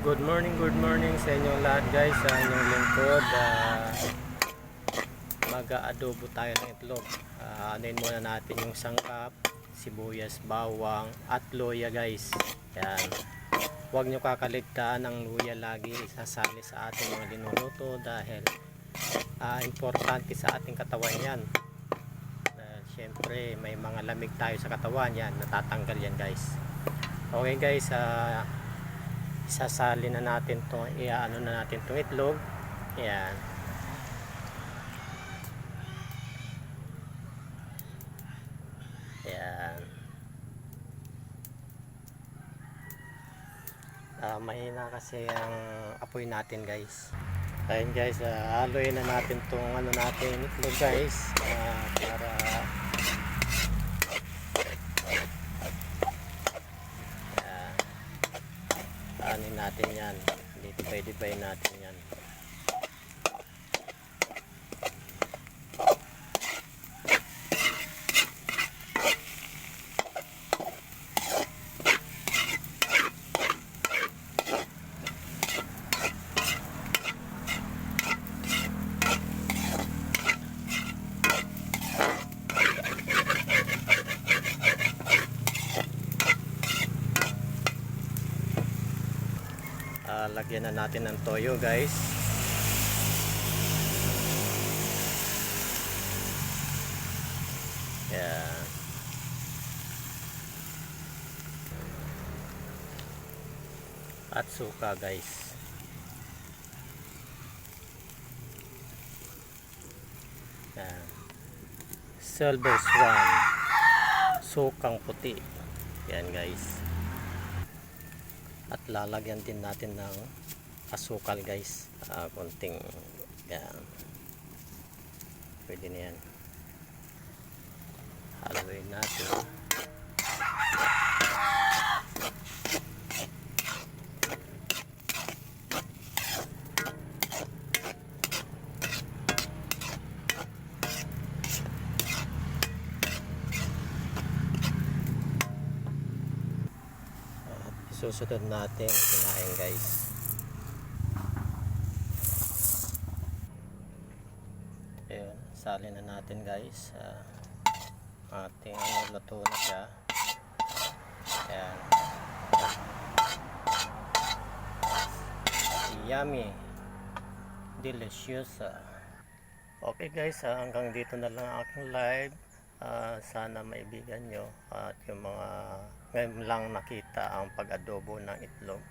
Good morning sa inyong lahat guys, sa inyong lingkod. Mag-aadobo tayo ng itlog. Anuin muna natin yung sangkap, sibuyas, bawang at luya guys. Yan. Huwag nyo kakaligtaan ng luya lagi isasali sa ating mga linuluto dahil importante sa ating katawan yan. Siyempre may mga lamig tayo sa katawan yan, natatanggal yan guys. Okay guys, isasali na natin to, iaano na natin tong itlog. Ayan. Ayan. Mahina kasi ang apoy natin guys. Ayun guys, haluin na natin tong ano natin itlog guys, para anin natin yan, didibay natin yan. Lagyan na natin ng toyo guys. Yan. At suka guys. Yan. Silver Swan, sukang puti. Yan guys. At lalagyan din natin ng asukal guys, konting yan, pwede na yan. Haluin natin. Susunod natin kinain guys. Ayun, salin na natin guys. Ating luto na siya. Ayan. Yummy, delicious. Okay guys, hanggang dito na lang aking live. Sana maibigan nyo at yung mga ngayon lang nakita ang pag-adobo ng itlog.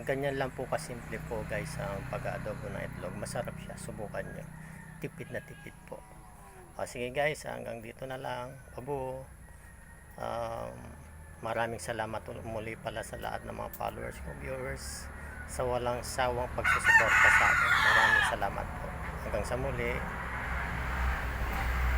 Ganyan lang po kasimple po guys ang pag-adobo ng itlog. Masarap siya, subukan nyo. Tipid na tipid po. Sige guys, hanggang dito na lang. Pabo. Maraming salamat muli pala sa lahat ng mga followers ko, viewers, sa walang sawang pagsusuporta sa akin. Maraming salamat po. Hanggang sa muli.